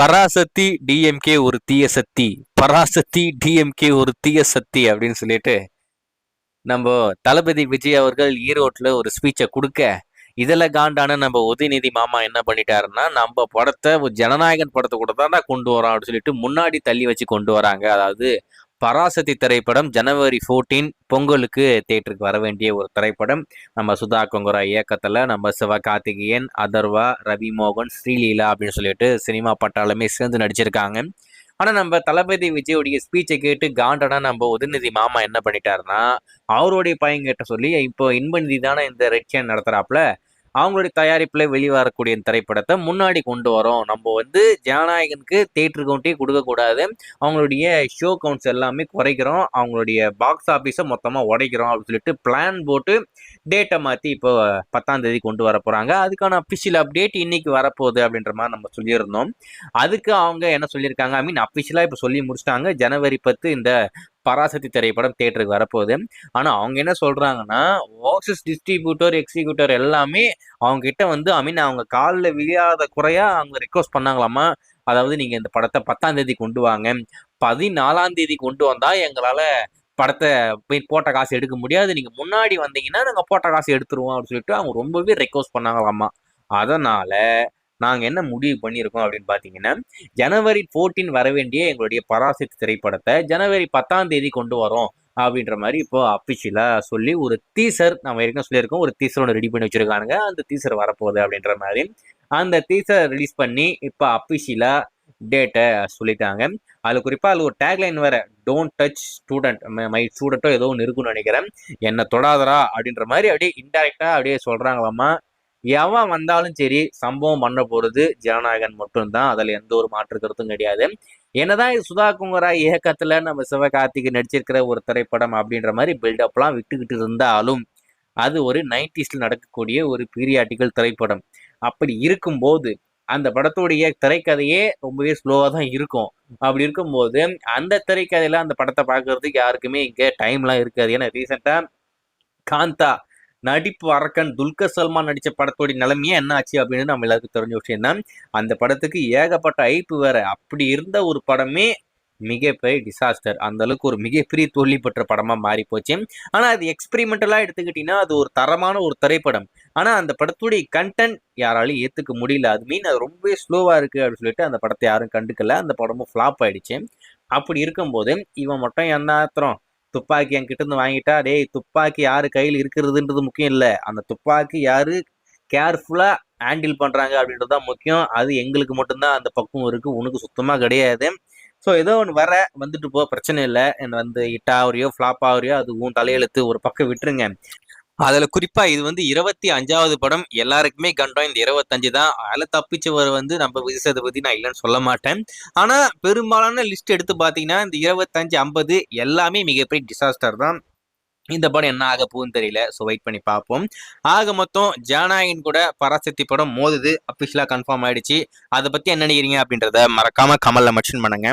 Parasakthi DMK ஒரு தீய சக்தி, Parasakthi DMK ஒரு தீய சக்தி அப்படின்னு சொல்லிட்டு நம்ம தளபதி விஜய் அவர்கள் ஈரோட்ல ஒரு ஸ்பீச்சை கொடுக்க, இதுல காண்டான நம்ம உதயநிதி மாமா என்ன பண்ணிட்டாருன்னா, நம்ம படத்தை ஒரு ஜனநாயகன் படத்தை கூட தான் கொண்டு வரோம் அப்படின்னு சொல்லிட்டு முன்னாடி தள்ளி வச்சு கொண்டு வராங்க. அதாவது பராசக்தி திரைப்படம் ஜனவரி 14 பொங்கலுக்கு தேட்டருக்கு வர வேண்டிய ஒரு திரைப்படம். நம்ம சுதா கொங்கரா இயக்கத்துல நம்ம சிவகார்த்திகேயன், அதர்வா, ரவி மோகன், ஸ்ரீலீலா அப்படின்னு சொல்லிட்டு சினிமா பட்டாளமே சேர்ந்து நடிச்சிருக்காங்க. ஆனா நம்ம தளபதி விஜயோடைய ஸ்பீச்சை கேட்டு காண்டனா நம்ம உதயநிதி மாமா என்ன பண்ணிட்டாருன்னா, அவருடைய பையன்கிட்ட சொல்லி இப்போ இன்பநிதி தானே இந்த ரெட் கேன் நடத்துறாப்புல, அவங்களுடைய தயாரிப்புல வெளிவரக்கூடிய திரைப்படத்தை முன்னாடி கொண்டு வரோம். நம்ம வந்து ஜனநாயகனுக்கு தேட்டர் கவுண்டே கொடுக்கக்கூடாது, அவங்களுடைய ஷோ கவுண்ட்ஸ் எல்லாமே குறைக்கிறோம், அவங்களுடைய பாக்ஸ் ஆஃபீஸை மொத்தமாக உடைக்கிறோம் அப்படின்னு சொல்லிட்டு பிளான் போட்டு டேட்டை மாற்றி இப்போ 10ஆம் தேதி கொண்டு வர போகிறாங்க. அதுக்கான அஃபிஷியல் அப்டேட் இன்னைக்கு வரப்போகுது அப்படின்ற மாதிரி நம்ம சொல்லியிருந்தோம். அதுக்கு அவங்க என்ன சொல்லியிருக்காங்க, ஐ மீன் அஃபிஷியலாக இப்போ சொல்லி முடிச்சிட்டாங்க. ஜனவரி 10 இந்த பராசக்தி திரைப்படம் தேட்டருக்கு வரப்போகுது. ஆனா அவங்க என்ன சொல்றாங்கன்னா, வாக்ஸஸ் டிஸ்ட்ரிபியூட்டர், எக்ஸிக்யூட்டர் எல்லாமே அவங்க கிட்ட வந்து ஐ மீன் அவங்க காலில் விழாத குறையா அவங்க ரெக்வஸ்ட் பண்ணாங்களாமா. அதாவது நீங்க இந்த படத்தை 10ஆம் தேதி கொண்டு வாங்க, 14ஆம் தேதி கொண்டு வந்தா எங்களால படத்தை போய் போட்ட காசு எடுக்க முடியாது, நீங்க முன்னாடி வந்தீங்கன்னா நாங்க போட்ட காசு எடுத்துருவோம் அப்படின்னு சொல்லிட்டு அவங்க ரொம்பவே ரெக்வஸ்ட் பண்ணாங்களாமா. அதனால நாங்க என்ன முடிவு பண்ணியிருக்கோம் அப்படின்னு பாத்தீங்கன்னா, ஜனவரி 14 வர வேண்டிய எங்களுடைய பராசக்தி திரைப்படத்தை ஜனவரி 10ஆம் தேதி கொண்டு வரோம் அப்படின்ற மாதிரி இப்போ அபிஷியலா சொல்லி ஒரு டீசர் நம்ம ஏற்கனவே சொல்லியிருக்கோம், ஒரு டீசர் ஒன்று ரெடி பண்ணி வச்சிருக்கானுங்க. அந்த டீசர் வரப்போகுது அப்படின்ற மாதிரி அந்த டீசர் ரிலீஸ் பண்ணி இப்போ அபிஷியலா டேட்டை சொல்லிட்டாங்க. அது குறிப்பா அது ஒரு டேக்லைன் வேற, டோன்ட் டச் ஸ்டூடெண்ட், மை ஸ்டூடெண்ட்டோ ஏதோ ஒன்று இருக்குன்னு நினைக்கிறேன், என்னை தொடாதரா அப்படின்ற மாதிரி அப்படியே இன்டைரக்டா அப்படியே சொல்றாங்களாமா. எவன் வந்தாலும் சரி, சம்பவம் பண்ண போறது ஜனநாயகன் மட்டும்தான், அதுல எந்த ஒரு மாற்று கருத்தும் கிடையாது. என்னதான் இது சுதா குங்கரா இயக்கத்துல நம்ம சிவகார்த்திகேயன் நடிச்சிருக்கிற ஒரு திரைப்படம் அப்படின்ற மாதிரி பில்டப்லாம் விட்டுக்கிட்டு இருந்தாலும், அது ஒரு 90ஸ்ல நடக்கக்கூடிய ஒரு பீரியாட்டிக்கல் திரைப்படம். அப்படி இருக்கும்போது அந்த படத்துடைய திரைக்கதையே ரொம்பவே ஸ்லோவா தான் இருக்கும். அப்படி இருக்கும்போது அந்த திரைக்கதையில அந்த படத்தை பார்க்கறதுக்கு யாருக்குமே இங்க டைம்லாம் இருக்காது. ஏன்னா ரீசெண்டா காந்தா நடிப்பு அரக்கன் துல்கர் சல்மான் நடிச்ச படத்தோட நிலைமையே என்ன ஆச்சு அப்படின்னு நம்ம எல்லாருக்கும் தெரிஞ்ச விஷயம் தான். அந்த படத்துக்கு ஏகப்பட்ட ஐப்பு வேற. அப்படி இருந்த ஒரு படமே மிகப்பெரிய டிசாஸ்டர், அந்த அளவுக்கு ஒரு மிகப்பெரிய தோல்வி பெற்ற படமா மாறி போச்சு. ஆனா அது எக்ஸ்பெரிமெண்டலா எடுத்துக்கிட்டீங்கன்னா அது ஒரு தரமான ஒரு திரைப்படம். ஆனா அந்த படத்துடைய கண்டென்ட் யாராலையும் ஏத்துக்க முடியல. அது மீன் அது ரொம்பவே ஸ்லோவா இருக்கு அப்படின்னு சொல்லிட்டு அந்த படத்தை யாரும் கண்டுக்கல. அந்த படமும் ஃபிளாப் ஆயிடுச்சு. அப்படி இருக்கும்போது இவன் மட்டும் என்ன ஆத்திரம், துப்பாக்கி என்கிட்ட இருந்து வாங்கிட்டா, டேய் துப்பாக்கி யாரு கையில் இருக்கிறதுன்றது முக்கியம் இல்லை, அந்த துப்பாக்கி யாரு கேர்ஃபுல்லா ஹேண்டில் பண்றாங்க அப்படின்றது தான் முக்கியம். அது எங்களுக்கு மட்டும்தான் அந்த பக்கம் இருக்கு, உனக்கு சுத்தமா கிடையாது. ஸோ ஏதோ ஒன்று வந்துட்டு போ, பிரச்சனை இல்லை, என்ன வந்து ஹிட் ஆகுறியோ ஃப்ளாப் ஆகுறியோ அது உன் தலையெழுத்து, ஒரு பக்கம் விட்டுருங்க. அதுல குறிப்பா இது வந்து 25வது படம், எல்லாருக்குமே கண்டம் இந்த 25 தான். அதில் தப்பிச்சவர் வந்து நம்ம விஜய் சேதுபதி, நான் இல்லைன்னு சொல்ல மாட்டேன். ஆனா பெரும்பாலான லிஸ்ட் எடுத்து பாத்தீங்கன்னா இந்த 25, 50 எல்லாமே மிகப்பெரிய டிசாஸ்டர் தான். இந்த படம் என்ன ஆக போகுதுன்னு தெரியல. ஸோ வெயிட் பண்ணி பார்ப்போம். ஆக மொத்தம் ஜனநாயகன் கூட பராசக்தி படம் மோதுது, அபிஷியலா கன்ஃபார்ம் ஆயிடுச்சு. அதை பத்தி என்ன நினைக்கிறீங்க அப்படின்றத மறக்காம கமெண்ட்ல மென்ஷன் பண்ணுங்க.